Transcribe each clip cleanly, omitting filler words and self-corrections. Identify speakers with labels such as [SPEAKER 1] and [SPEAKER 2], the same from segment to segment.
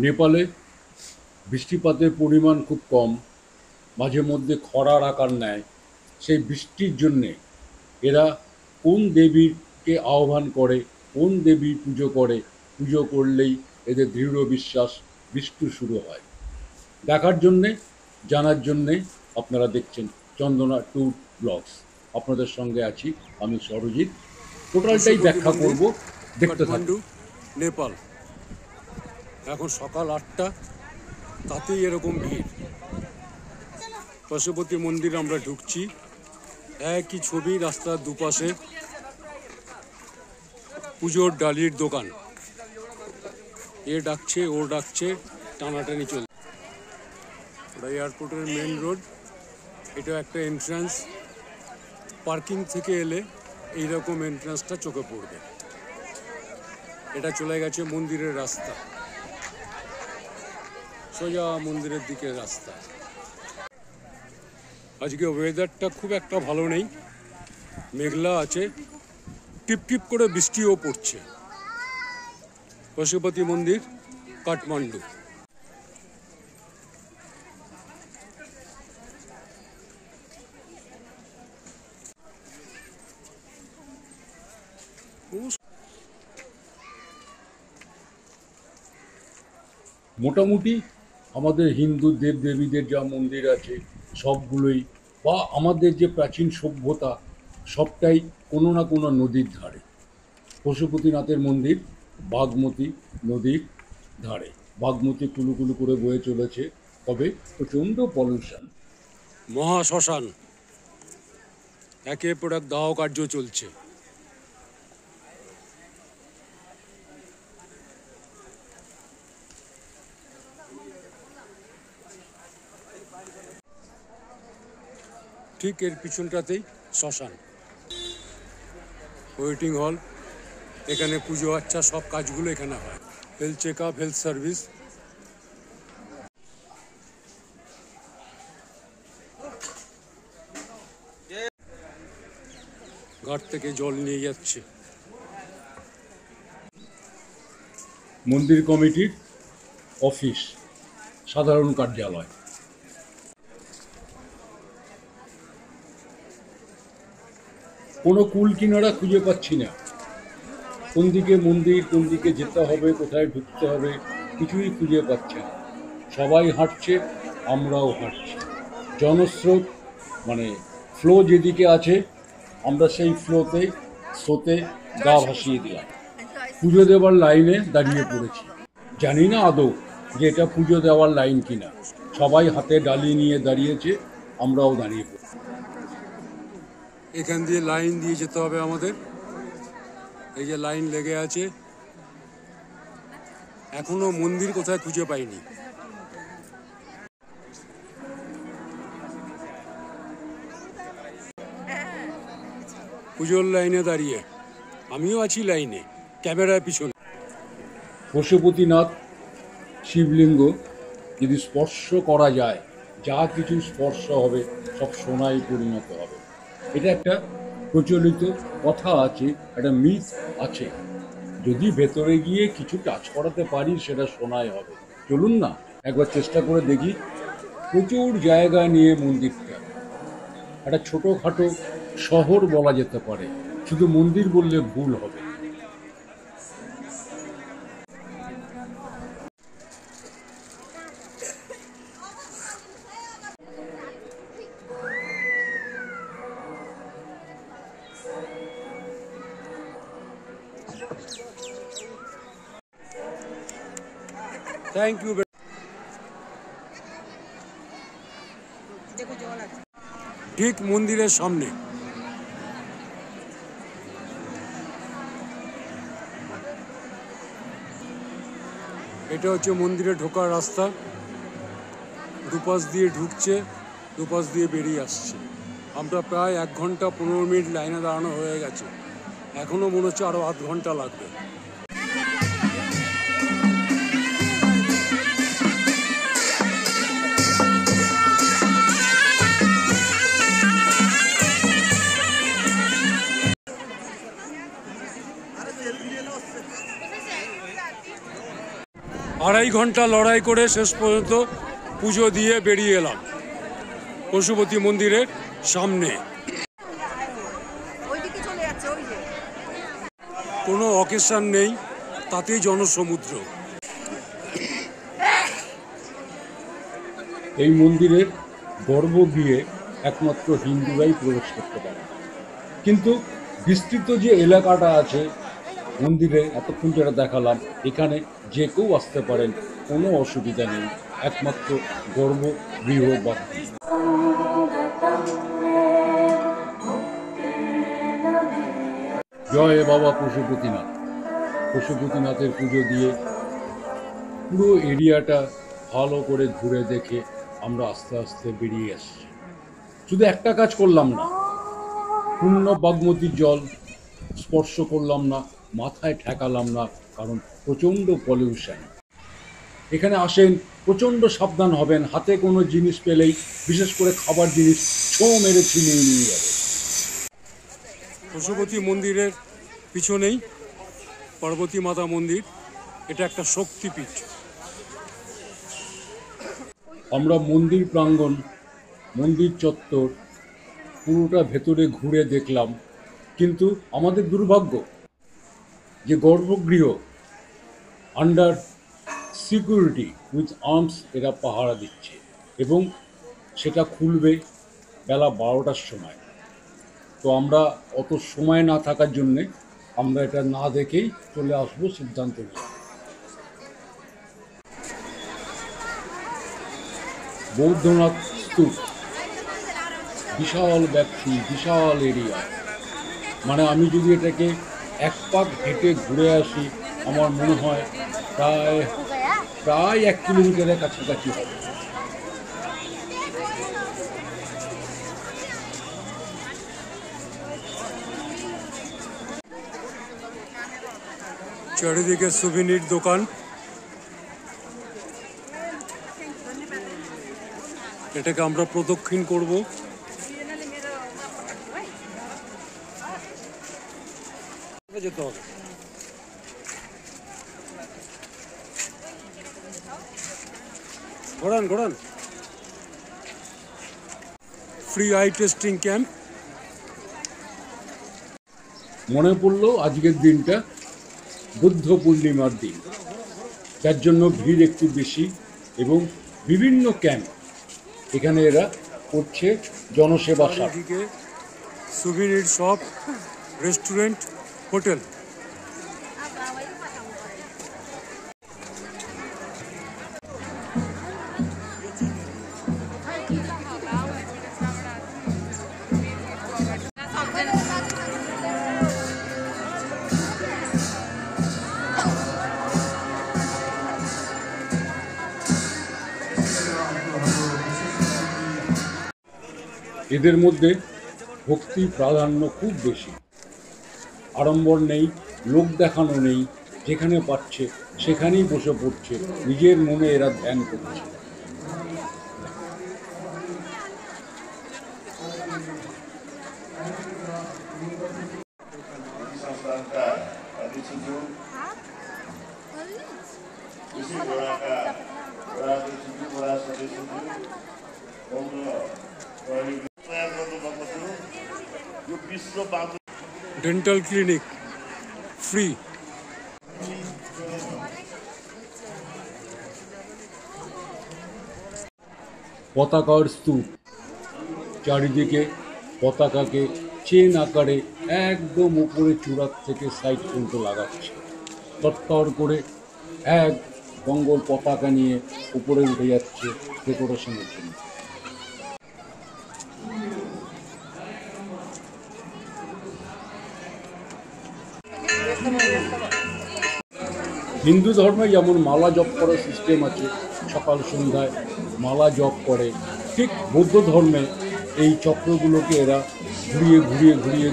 [SPEAKER 1] নেপালে বৃষ্টিপাতের পরিমাণ খুব কম, মাঝে মধ্যে খরার আকার নেয়। সেই বৃষ্টির জন্যে এরা কোন দেবীকে আহ্বান করে, কোন দেবীর পুজো করে, পুজো করলেই এদের দৃঢ় বিশ্বাস বৃষ্টি শুরু হয়। দেখার জন্যে, জানার জন্যে আপনারা দেখছেন চন্দনা ট্যুর ব্লগস। আপনাদের সঙ্গে আছি আমি সরজিৎ। টোটালটাই ব্যাখ্যা করব, দেখতে থাকুন।
[SPEAKER 2] নেপাল এখন সকাল 8টা, তাতেই এরকম ভিড়। পশুপতি মন্দির আমরা ঢুকছি, একই ছবি, রাস্তার দুপাশে পুজোর ডালির দোকান, এ ডাকছে ও ডাকছে, টানাটানি চলছে। ওটা এয়ারপোর্টের মেন রোড, এটা একটা এন্ট্রান্স। পার্কিং থেকে এলে এইরকম এন্ট্রান্সটা চোখে পড়বে। এটা চলে গেছে মন্দিরের রাস্তা, সোজা মন্দিরের দিকে রাস্তা। আজকে ওয়েদারটা খুব একটা ভালো নেই, মেঘলা আছে, টিপ টিপ করে বৃষ্টিও পড়ছে। পশুপতি মন্দির, কাঠমান্ডু।
[SPEAKER 1] মোটামুটি আমাদের হিন্দু দেবদেবীদের যা মন্দির আছে সবগুলোই, বা আমাদের যে প্রাচীন সভ্যতা, সবটাই কোনো না কোনো নদীর ধারে। পশুপতিনাথের মন্দির বাগমতী নদীর ধারে। বাগমতী কুলুকুলু করে বয়ে চলেছে, তবে প্রচণ্ড পলিউশন।
[SPEAKER 2] মহাশ্মশান, একের পর এক দাহ কার্য চলছে। ঠিক এর পিছনটাতেই শ্মশান, ওয়েটিং হল। এখানে পুজো আচ্ছা সব কাজগুলো এখানে হয়। Health check up, health service. ঘাট থেকে জল নিয়ে যাচ্ছে।
[SPEAKER 1] মন্দির কমিটির অফিস, সাধারণ কার্যালয়। কোনো কুল কিনারা খুঁজে পাচ্ছি না, কোন দিকে মন্দির, কোন দিকে যেতে হবে, কোথায় ঢুকতে হবে, কিছুই খুঁজে পাচ্ছে না। সবাই হাঁটছে, আমরাও হাঁটছি। জনস্রোত মানে ফ্লো যেদিকে আছে, আমরা সেই স্রোতে গা ভাসিয়ে দিলাম। পুজো দেওয়ার লাইনে দাঁড়িয়ে পড়েছি। জানি না আদৌ যে এটা পুজো দেওয়ার লাইন কিনা। সবাই হাতে ডালি নিয়ে দাঁড়িয়েছে, আমরাও দাঁড়িয়ে পড়েছি।
[SPEAKER 2] এখান দিয়ে লাইন দিয়ে যেতে হবে আমাদের। এই যে লাইন লেগে আছে, এখনো মন্দির কোথায় খুঁজে পাইনি। পুজোর লাইনে দাঁড়িয়ে আমিও আছি লাইনে, ক্যামেরার পিছনে।
[SPEAKER 1] পশুপতিনাথ শিবলিঙ্গ যদি স্পর্শ করা যায়, যা কিছু স্পর্শ হবে সব সোনায় পরিণত হবে। এটা একটা প্রচলিত কথা আছে, একটা মিথ আছে। যদি ভেতরে গিয়ে কিছু টাচ করাতে পারি, সেটা সোনায় হবে। চলুন না একবার চেষ্টা করে দেখি। প্রচুর জায়গা নিয়ে মন্দিরটা, একটা ছোটোখাটো শহর বলা যেতে পারে, শুধু মন্দির বললে ভুল হবে।
[SPEAKER 2] Thank you. ঠিক মন্দিরের সামনে। এটা হচ্ছে মন্দিরে ঢোকার রাস্তা। দুপাশ দিয়ে ঢুকছে, দুপাশ দিয়ে বেরিয়ে আসছে। আমরা প্রায় 1 ঘন্টা 15 মিনিট লাইনে দাঁড়ানো হয়ে গেছে। এখনও মনে হচ্ছে আরও আধ ঘন্টা লাগবে। 2.5 ঘন্টা লড়াই করে শেষ পর্যন্ত পুজো দিয়ে বেরিয়ে এলাম পশুপতি মন্দিরের সামনে। কোনো অকেশন নেই, তাতেই জনসমুদ্র।
[SPEAKER 1] এই মন্দিরের গর্ভগৃহে একমাত্র হিন্দুরাই প্রবেশ করতে পারে, কিন্তু বিস্তৃত যে এলাকাটা আছে মন্দিরে এতক্ষণ যেটা দেখালাম, এখানে যে কেউ আসতে পারেন, কোনো অসুবিধা নেই, একমাত্র গর্ভগৃহ বাদ দিয়ে। জয় বাবা পশুপতিনাথ। পশুপতিনাথের পুজো দিয়ে পুরো এরিয়াটা ভালো করে ঘুরে দেখে আমরা আস্তে আস্তে বেরিয়ে আসছি। শুধু একটা কাজ করলাম না, পূর্ণ বাগমতীর জল স্পর্শ করলাম না, মাথায় ঠেকালাম না, কারণ প্রচণ্ড পলিউশন। এখানে আসেন, প্রচণ্ড সাবধান হবেন, হাতে কোনো জিনিস পেলেই, বিশেষ করে খাবার জিনিস, ছো মেরে ছিনিয়ে নিয়ে যাবে।
[SPEAKER 2] পশুপতি মন্দিরের পিছনেই পার্বতী মাতা মন্দির, এটা একটা শক্তিপীঠ।
[SPEAKER 1] আমরা মন্দির প্রাঙ্গণ, মন্দির চত্বর পুরোটা ভেতরে ঘুরে দেখলাম, কিন্তু আমাদের দুর্ভাগ্য যে গর্ভগৃহ আন্ডার সিকিউরিটি উইথ আর্মস এরা পাহারা দিচ্ছে, এবং সেটা খুলবে বেলা 12টার সময়। তো আমরা অত সময় না থাকার জন্যে আমরা এটা না দেখেই চলে আসবো সিদ্ধান্ত নিয়ে। বৌদ্ধনাথ স্তূপ, বিশাল ব্যাপ্তি, বিশাল এরিয়া, মানে আমি যদি এটাকে এক পাক হেঁটে ঘুরে আসি, আমার মনে হয় প্রায় প্রায় 1 কিলোমিটারের কাছাকাছি হবে।
[SPEAKER 2] চারিদিকে সুভিনির দোকান, এটাকে আমরা প্রদক্ষিণ করব। যেতে হবে। ঘোরান। Free eye testing camp.
[SPEAKER 1] মনে পড়লো আজকের দিনটা বুদ্ধ পূর্ণিমার দিন, যার জন্য ভিড় একটু বেশি, এবং বিভিন্ন ক্যাম্প এখানে এরা করছে জনসেবা সাথ।
[SPEAKER 2] চারিদিকে সুভিনির শপ, রেস্টুরেন্ট, হোটেল।
[SPEAKER 1] এদের মধ্যে ভক্তি প্রাধান্য খুব বেশি, আড়ম্বর নেই, লোক দেখানো নেই, যেখানে পাচ্ছে সেখানেই বসে পড়ছে, নিজের মনে এরা ধ্যান করছে।
[SPEAKER 2] Dental clinic free.
[SPEAKER 1] পতাকার স্তূপ, চারিদিকে পতাকাকে চেন আকারে একদম উপরে চূড়ার থেকে সাইড পর্যন্ত লাগাচ্ছে, তত্তর করে এক বঙ্গল পতাকা নিয়ে উপরে উঠে যাচ্ছে ডেকোরেশনের জন্য। হিন্দু ধর্মে যেমন মালা জপ করার সিস্টেম আছে, সকাল সন্ধ্যায় মালা জপ করে, ঠিক বৌদ্ধ ধর্মে এই চক্রগুলোকে এরা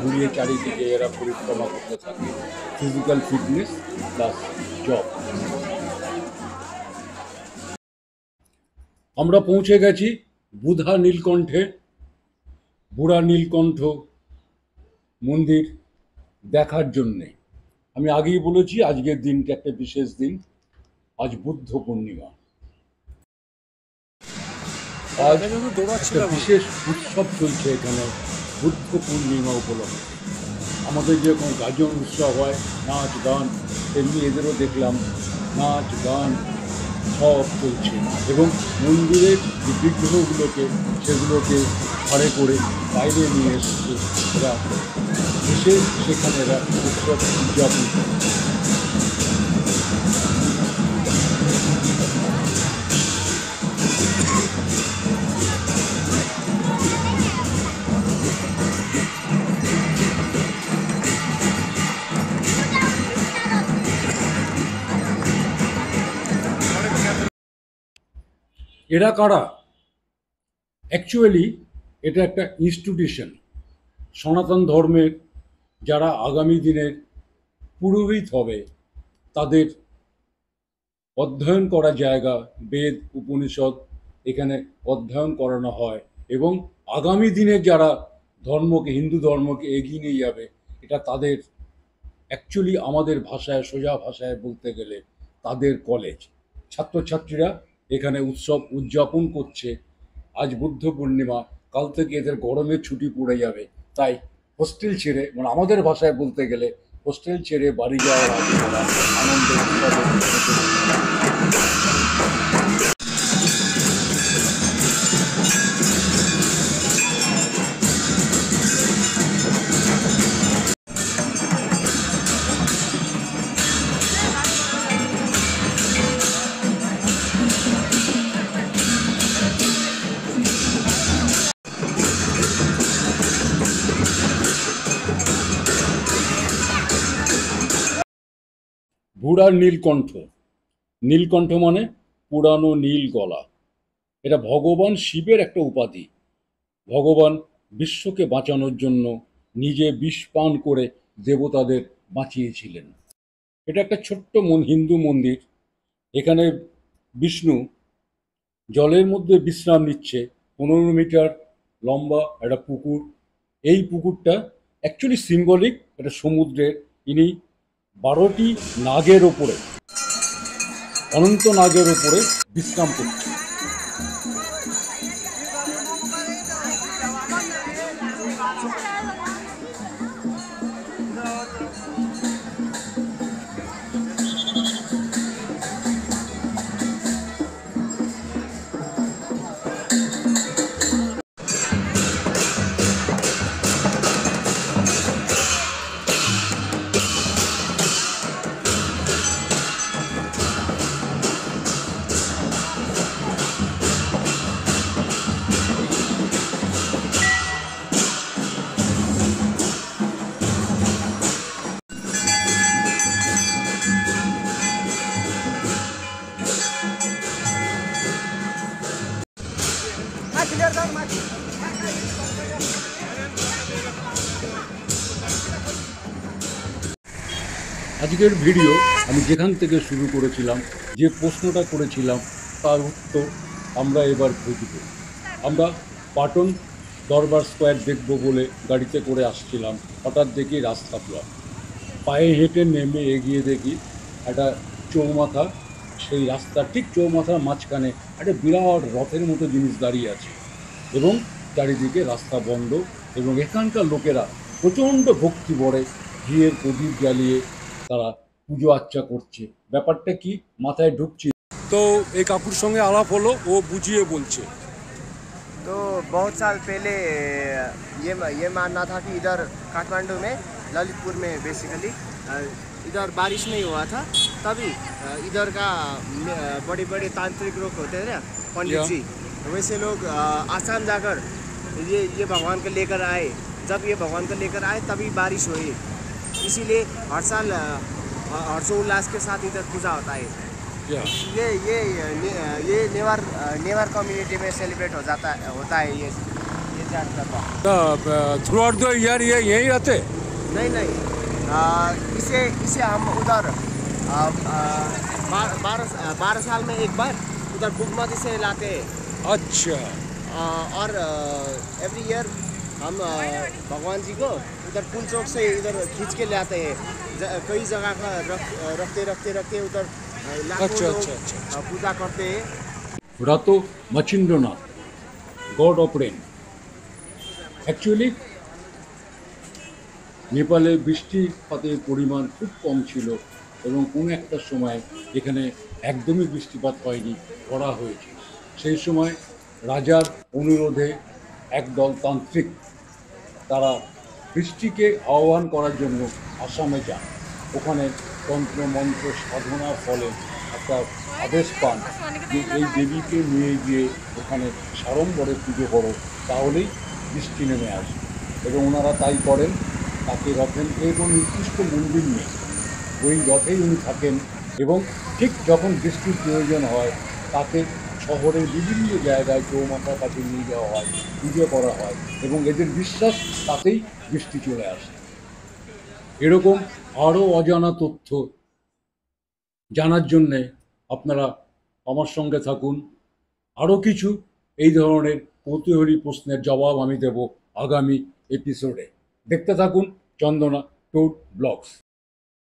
[SPEAKER 1] ঘুরিয়ে চারিদিকে এরা পরিক্রমা করতে থাকে। Physical fitness plus job. আমরা পৌঁছে গেছি বুধা নীলকণ্ঠে, বুড়া নীলকণ্ঠ মন্দির দেখার জন্যে। আমি আগেই বলেছি আজকের দিনটা একটা বিশেষ দিন। আজ বুদ্ধ পূর্ণিমা। আজ একটা বিশেষ উৎসব চলছে এখানে বুদ্ধ পূর্ণিমা উপলক্ষে। আমাদের যেরকম গাজন উৎসব হয়, নাচ গান, তেমনি এদেরও দেখলাম নাচ গান সব চলছে। এবং মন্দিরের যে বিগ্রহগুলোকে সেগুলোকে ঘরে করে বাইরে নিয়ে এসেছে এরা, এসে সেখানে এরা উৎসব উদযাপন করে। এরা কারা? অ্যাকচুয়ালি এটা একটা ইনস্টিটিউশন। সনাতন ধর্মের যারা আগামী দিনের পুরোহিত হবে তাদের অধ্যয়ন করা জায়গা, বেদ উপনিষদ এখানে অধ্যয়ন করানো হয়। এবং আগামী দিনে যারা ধর্মকে, হিন্দু ধর্মকে এগিয়ে নিয়ে যাবে, এটা তাদের অ্যাকচুয়ালি আমাদের ভাষায়, সোজা ভাষায় বলতে গেলে তাদের কলেজ। ছাত্রছাত্রীরা এখানে উৎসব উদযাপন করছে। আজ বুদ্ধ পূর্ণিমা, কাল থেকে এদের গরমের ছুটি পড়ে যাবে, তাই হোস্টেল ছেড়ে, মানে আমাদের ভাষায় বলতে গেলে হোস্টেল ছেড়ে বাড়ি যাওয়ার আগে তারা আনন্দ উৎসবে বুড়ার নীলকণ্ঠ। নীলকণ্ঠ মানে পুরানো নীল গলা। এটা ভগবান শিবের একটা উপাধি। ভগবান বিশ্বকে বাঁচানোর জন্য নিজে বিষ পান করে দেবতাদের বাঁচিয়েছিলেন। এটা একটা ছোট্ট হিন্দু মন্দির। এখানে বিষ্ণু জলের মধ্যে বিশ্রাম নিচ্ছে। 15 মিটার লম্বা একটা পুকুর। এই পুকুরটা অ্যাকচুয়ালি সিম্বলিক, এটা সমুদ্রের। ইনি 12টি নাগের ওপরে, অনন্ত নাগের ওপরে বিশ্রাম করছে। আজকের ভিডিও আমি যেখান থেকে শুরু করেছিলাম, যে প্রশ্নটা করেছিলাম তার উত্তর আমরা এবার খুঁজব। আমরা পাটন দরবার স্কোয়ার দেখব বলে গাড়িতে করে আসছিলাম, হঠাৎ দেখি রাস্তা ব্লক। পায়ে হেঁটে নেমে এগিয়ে দেখি একটা চৌমাথা। সেই রাস্তার ঠিক চৌমাথার মাঝখানে একটা বিরাট রথের মতো জিনিস দাঁড়িয়ে আছে এবং চারিদিকে রাস্তা বন্ধ। এবং এখানকার লোকেরা প্রচণ্ড ভক্তি ভরে ঘিয়ের প্রদীপ জ্বালিয়ে তারা পুজো আর্চা করছে। ব্যাপারটা কি মাথায় ঢুকছে।
[SPEAKER 2] তো এই কাকুর সঙ্গে আলাপ হলো, ও বুঝিয়ে বলছে।
[SPEAKER 3] तो बहुत साल पहले ये मानना था कि इधर काठमांडू में, ललितपुर में बेसिकली इधर बारिश नहीं हुआ था, तभी इधर का बड़े बड़े तांत्रिक लोग होते हैं ना, पंडित जी, वैसे लोग आसाम जाकर ये भगवान को लेकर आए। जब ये भगवान को लेकर आए तभी बारिश हुई। इसीलिए हर साल हर्षोल्लास के साथ इधर पूजा होता है। ये नेवार कम्युनिटी में सेलिब्रेट होता है ये जात्रा।
[SPEAKER 2] थ्रू आउट द ईयर ये यहीं रहते?
[SPEAKER 3] नहीं, इसे हम उधर 12 साल में एक बार उधर बुगमती से लाते हैं।
[SPEAKER 2] अच्छा।
[SPEAKER 3] और एवरी ईयर हम भगवान जी को उधर पुल चौक से इधर खींच के लाते हैं। कई जगह का रखते उधर लाखों
[SPEAKER 2] अच्छा
[SPEAKER 3] लोग
[SPEAKER 2] अच्छा अच्छा अच्छा
[SPEAKER 3] पूजा करते हैं।
[SPEAKER 1] রাত মচিন্দ্রনাথ, গড অফ রেন। অ্যাকচুয়ালি নেপালে বৃষ্টিপাতের পরিমাণ খুব কম ছিল এবং কোনো একটা সময় এখানে একদমই বৃষ্টিপাত হয়নি, খরা হয়েছে। সেই সময় রাজার অনুরোধে একদল তান্ত্রিক তারা বৃষ্টিকে আহ্বান করার জন্য আসামে যান। ওখানে তন্ত্র মন্ত্র সাধনার ফলে একটা আদেশ পান যে এই দেবীকে নিয়ে গিয়ে ওখানে সাড়ম্বরে পুজো করো, তাহলেই বৃষ্টি নেমে আসবে। এবং ওনারা তাই করেন। তাকে রথেন কোনো নির্দিষ্ট মন্দির নেই, ওই রথেই উনি থাকেন এবং ঠিক যখন বৃষ্টির প্রয়োজন হয় তাকে শহরের বিভিন্ন জায়গায় চৌমাথার কাছে নিয়ে যাওয়া হয়, পুজো করা হয় এবং এদের বিশ্বাস তাতেই বৃষ্টি চলে আসে। এরকম আরও অজানা তথ্য জানার জন্যে আপনারা আমার সঙ্গে থাকুন। আরও কিছু এই ধরনের কৌতূহলী প্রশ্নের জবাব আমি দেব আগামী এপিসোডে। দেখতে থাকুন চন্দনা ট্যুর ব্লগস।